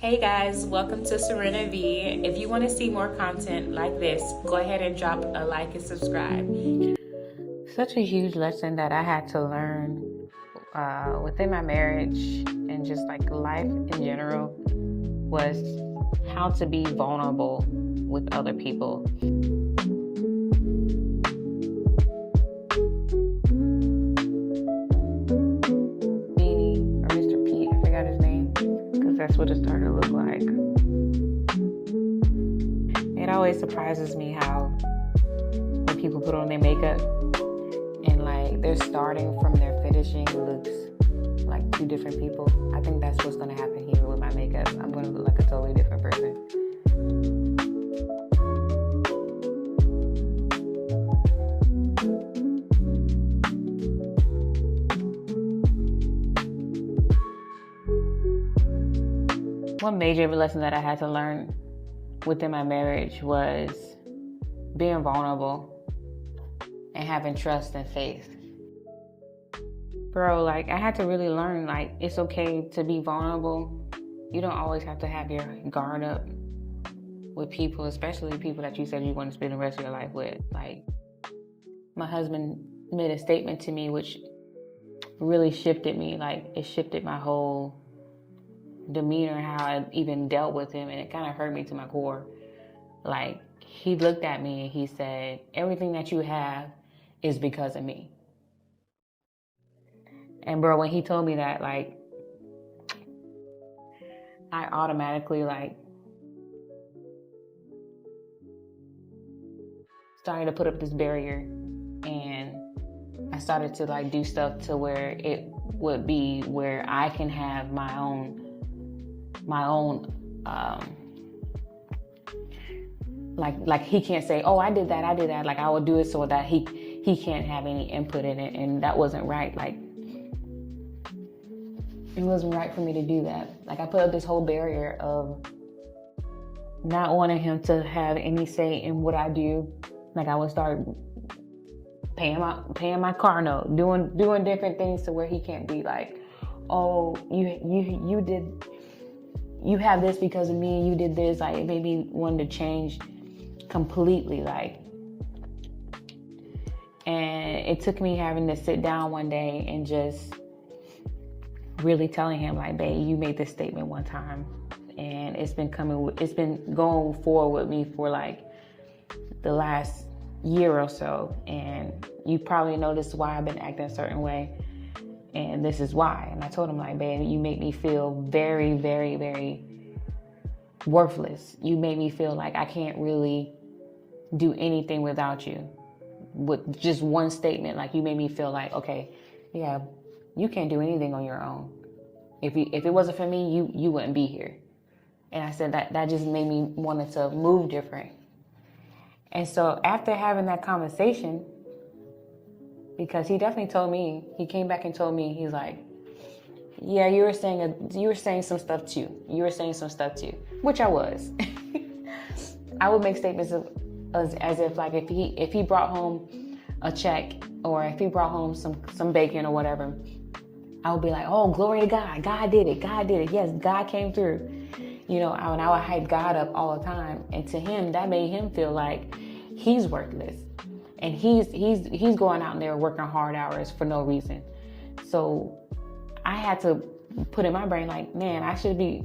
Hey guys, welcome to Serena V. If you want to see more content like this, go ahead and drop a like and subscribe. Such a huge lesson that I had to learn within my marriage and just like life in general was how to be vulnerable with other people. Beanie or Mr. Pete, I forgot his name, because that's what it started to look like. It always surprises me how when people put on their makeup and like they're starting from their finishing looks like two different people. I think that's what's going to happen here with my makeup. I'm going to look like a totally different person. One major lesson that I had to learn within my marriage was being vulnerable and having trust and faith. Bro, like I had to really learn, like it's okay to be vulnerable. You don't always have to have your guard up with people, especially people that you said you want to spend the rest of your life with. Like my husband made a statement to me which really shifted me. Like it shifted my whole demeanor, how I even dealt with him, and it kind of hurt me to my core. Like he looked at me and he said, everything that you have is because of me. And bro, when he told me that, like I automatically like started to put up this barrier, and I started to like do stuff to where it would be where I can have my own like he can't say, oh, I did that. Like I will do it so that he can't have any input in it, and that wasn't right. Like it wasn't right for me to do that. Like I put up this whole barrier of not wanting him to have any say in what I do. Like I would start paying my car note, doing different things to where he can't be like, oh, you have this because of me, you did this. Like it made me want to change completely. Like, and it took me having to sit down one day and just really telling him like, babe, you made this statement one time and it's been going forward with me for like the last year or so, and you probably noticed why I've been acting a certain way, and this is why. And I told him like, babe, you make me feel very, very, very worthless. You made me feel like I can't really do anything without you. With just one statement, like you made me feel like, okay, yeah, you can't do anything on your own. If it wasn't for me, you wouldn't be here. And I said that just made me wanted to move different. And so after having that conversation, because he definitely told me, he came back and told me, he's like, yeah, you were saying some stuff too. You were saying some stuff too, which I was. I would make statements as if like if he brought home a check or if he brought home some bacon or whatever, I would be like, oh, glory to God. God did it. God did it. Yes, God came through. You know, I would hype God up all the time. And to him, that made him feel like he's worthless. And he's going out there working hard hours for no reason. So I had to put in my brain like, man, I should be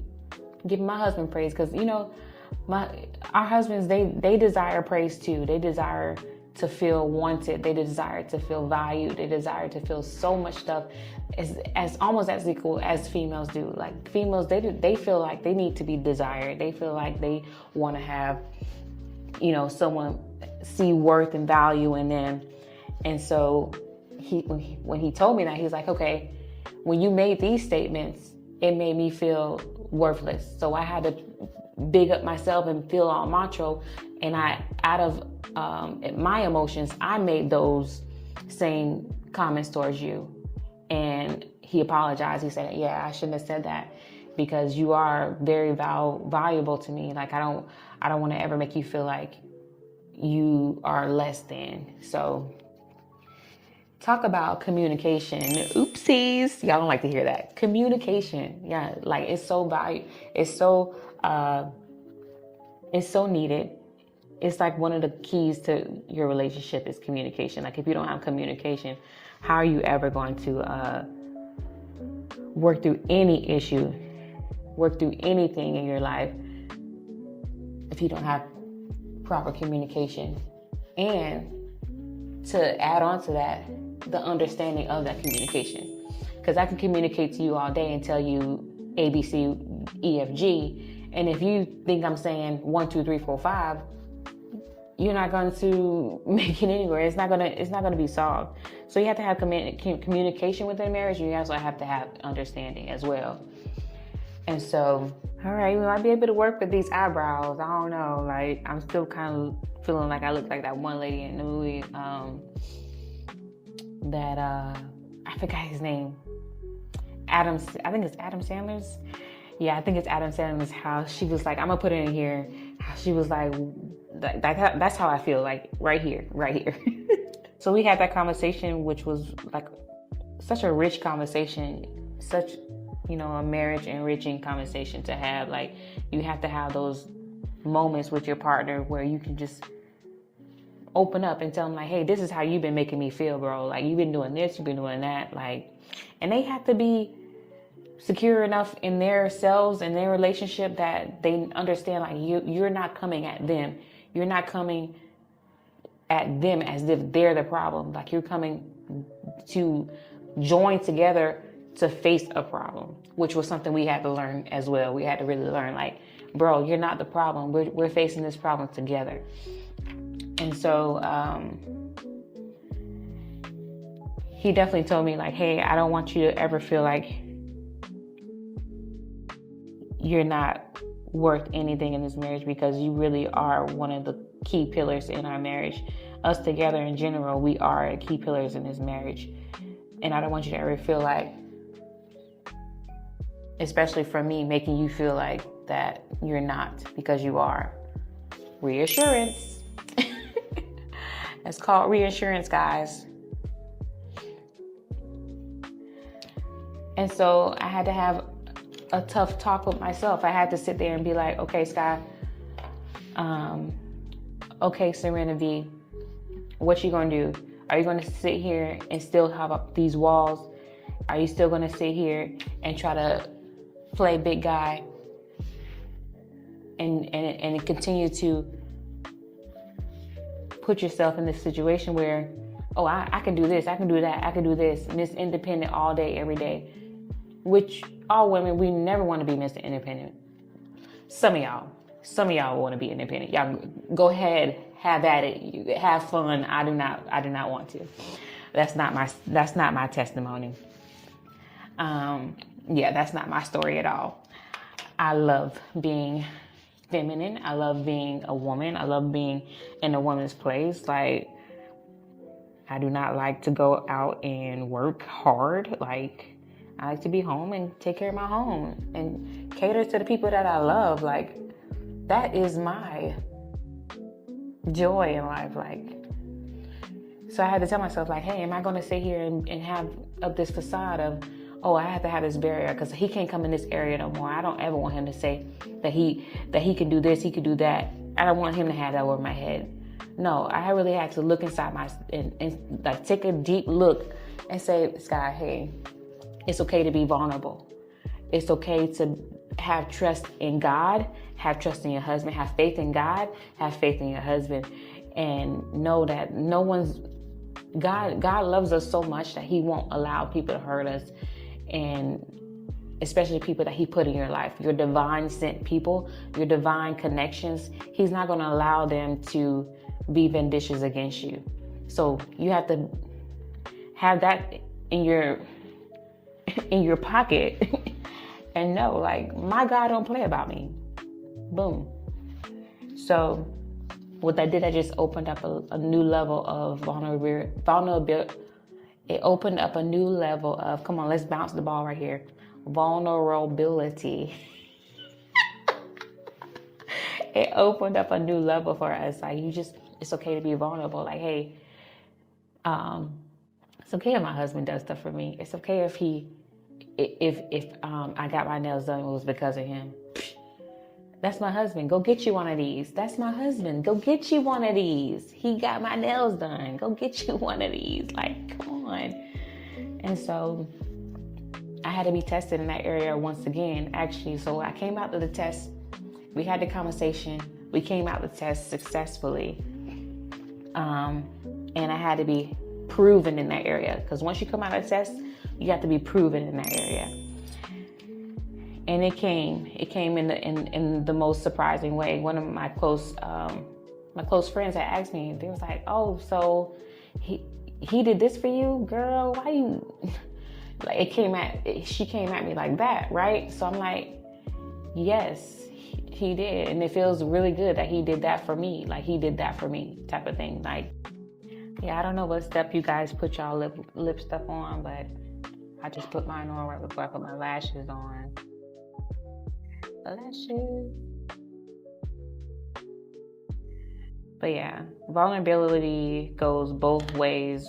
giving my husband praise, because, you know, our husbands, they desire praise too. They desire to feel wanted. They desire to feel valued. They desire to feel so much stuff as almost as equal as females do. Like females, they feel like they need to be desired. They feel like they want to have, you know, someone see worth and value in them. And so when he told me that, he's like, okay, when you made these statements, it made me feel worthless. So I had to big up myself and feel all macho. And out of my emotions, I made those same comments towards you. And he apologized. He said, yeah, I shouldn't have said that, because you are very valuable to me. Like I don't want to ever make you feel like you are less than. So talk about communication. Oopsies. Y'all don't like to hear that. Communication. Yeah, like it's so it's so needed. It's like one of the keys to your relationship is communication. Like if you don't have communication, how are you ever going to work through any issue, work through anything in your life if you don't have proper communication? And to add on to that, the understanding of that communication. Because I can communicate to you all day and tell you A, B, C, E, F, G. And if you think I'm saying 1, 2, 3, 4, 5, you're not going to make it anywhere. It's not going to be solved. So you have to have communication within marriage. And you also have to have understanding as well. And so, all right, we might be able to work with these eyebrows. I don't know. Like, I'm still kind of feeling like I look like that one lady in the movie I forgot his name. I think it's Adam Sandler's. Yeah, I think it's Adam Sandler's house. She was like, I'm gonna put it in here. She was like, that's how I feel, like right here. So we had that conversation, which was like such a rich conversation, such, a marriage enriching conversation to have. Like, you have to have those moments with your partner where you can just open up and tell them like, hey, this is how you've been making me feel, bro. Like, you've been doing this, you've been doing that. Like, and they have to be secure enough in their selves and their relationship that they understand, like, you're not coming at them. You're not coming at them as if they're the problem. Like, you're coming to join together to face a problem, which was something we had to learn as well. We had to really learn, like, bro, you're not the problem. We're facing this problem together. And so he definitely told me, like, hey, I don't want you to ever feel like you're not worth anything in this marriage, because you really are one of the key pillars in our marriage. Us together in general, we are key pillars in this marriage. And I don't want you to ever feel like, especially for me, making you feel like that you're not, because you are. Reassurance. It's called reassurance, guys. And so I had to have a tough talk with myself. I had to sit there and be like, okay, Sky, okay, Serena V, what you gonna do? Are you gonna sit here and still have up these walls? Are you still gonna sit here and try to play big guy and continue to put yourself in this situation where, oh, I can do this, I can do that, I can do this, Miss Independent all day, every day, which all women, we never want to be Mr. Independent. Some of y'all want to be independent. Y'all go ahead, have at it, have fun. I do not want to. That's not my testimony. That's not my story at all. I love being feminine. I love being a woman. I love being in a woman's place. Like, I do not like to go out and work hard. Like, I like to be home and take care of my home and cater to the people that I love. Like, that is my joy in life. Like, so I had to tell myself, like, hey, am I going to sit here and have up this facade of, oh, I have to have this barrier because he can't come in this area no more. I don't ever want him to say that he can do this, he can do that. I don't want him to have that over my head. No, I really had to look inside and like take a deep look and say, Sky, hey, it's okay to be vulnerable. It's okay to have trust in God, have trust in your husband, have faith in God, have faith in your husband, and know that God loves us so much that he won't allow people to hurt us, and especially people that he put in your life, your divine sent people, your divine connections. He's not going to allow them to be vindictive against you. So you have to have that in your pocket and know, like, my God don't play about me. Boom. So what that did, I just opened up a new level of vulnerability. It opened up a new level of, come on, let's bounce the ball right here. Vulnerability. It opened up a new level for us. Like, it's okay to be vulnerable. Like, hey, It's okay if my husband does stuff for me. It's okay if I got my nails done, it was because of him. That's my husband. Go get you one of these. That's my husband. Go get you one of these. He got my nails done. Go get you one of these. Like, come on. And so I had to be tested in that area once again, actually. So I came out of the test. We had the conversation. We came out the test successfully. And I had to be proven in that area. Because once you come out of the test, you have to be proven in that area. And it came in the most surprising way. One of my close friends had asked me, they was like, "Oh, so he did this for you, girl? Why you?" Like she came at me like that, right? So I'm like, yes, he did, and it feels really good that he did that for me. Like he did that for me, type of thing. Like, yeah, I don't know what step you guys put y'all lip stuff on, but I just put mine on right before I put my lashes on. Lashes. But yeah, vulnerability goes both ways.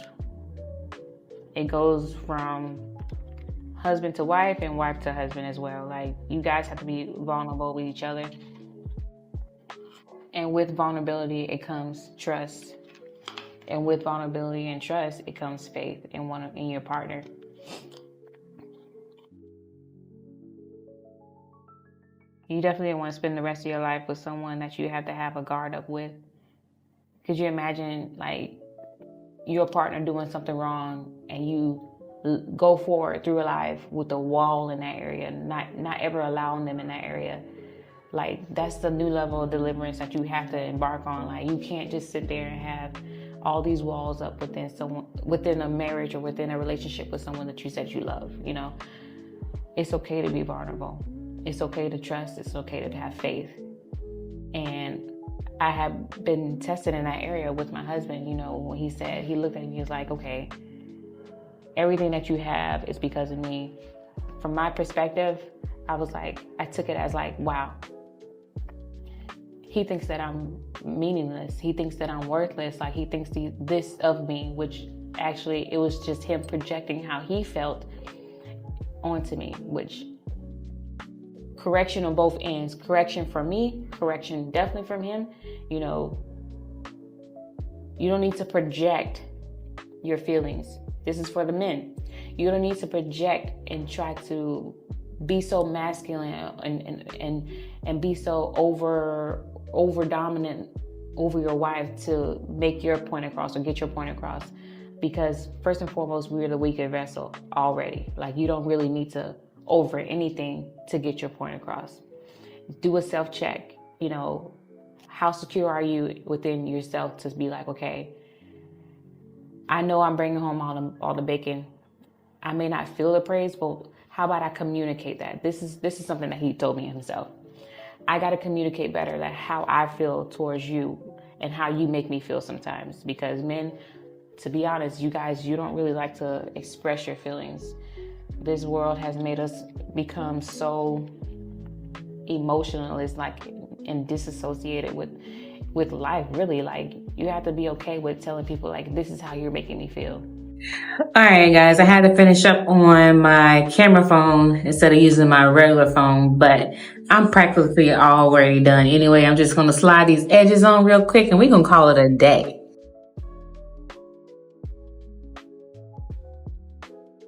It goes from husband to wife and wife to husband as well. Like, you guys have to be vulnerable with each other. And with vulnerability, it comes trust. And with vulnerability and trust, it comes faith in your partner. You definitely don't want to spend the rest of your life with someone that you have to have a guard up with. Could you imagine, like, your partner doing something wrong and you go forward through life with a wall in that area, not ever allowing them in that area? Like, that's the new level of deliverance that you have to embark on. Like, you can't just sit there and have all these walls up within a marriage or within a relationship with someone that you said you love, you know? It's okay to be vulnerable. It's okay to trust. It's okay to have faith. And I have been tested in that area with my husband, you know, when he looked at me, he was like, okay, everything that you have is because of me. From my perspective, I took it as like, wow. He thinks that I'm meaningless. He thinks that I'm worthless. Like, he thinks this of me, which actually it was just him projecting how he felt onto me, which correction on both ends. Correction from me, correction definitely from him. You know, you don't need to project your feelings. This is for the men. You don't need to project and try to be so masculine and be so over dominant over your wife to make your point across or get your point across. Because first and foremost, we're the weaker vessel already. Like, you don't really need to over anything to get your point across. Do a self-check. You know, how secure are you within yourself to be like, okay, I know I'm bringing home all the bacon. I may not feel the praise, but how about I communicate that? This is something that he told me himself. I got to communicate better that how I feel towards you and how you make me feel sometimes. Because men, to be honest, you guys, you don't really like to express your feelings. This world has made us become so emotionalist, like, and disassociated with life, really. Like, you have to be okay with telling people, like, this is how you're making me feel. All right, guys, I had to finish up on my camera phone instead of using my regular phone, but I'm practically already done. Anyway, I'm just going to slide these edges on real quick and we're going to call it a day.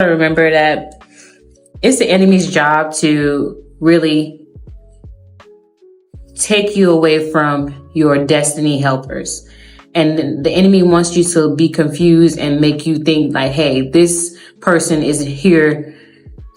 Remember that it's the enemy's job to really take you away from your destiny helpers. And the enemy wants you to be confused and make you think like, hey, this person is here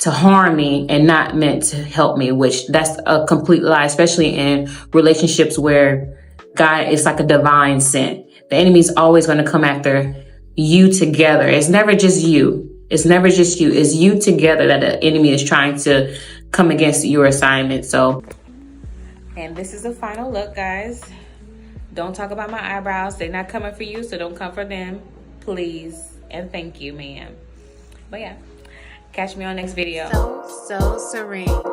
to harm me and not meant to help me, which that's a complete lie, especially in relationships where God is like a divine sent. The enemy's always going to come after you together. It's never just you. It's never just you. It's you together that the enemy is trying to come against your assignment. So, and this is the final look, guys. Don't talk about my eyebrows. They're not coming for you, so don't come for them. Please and thank you, ma'am. But yeah, catch me on next video. So serene.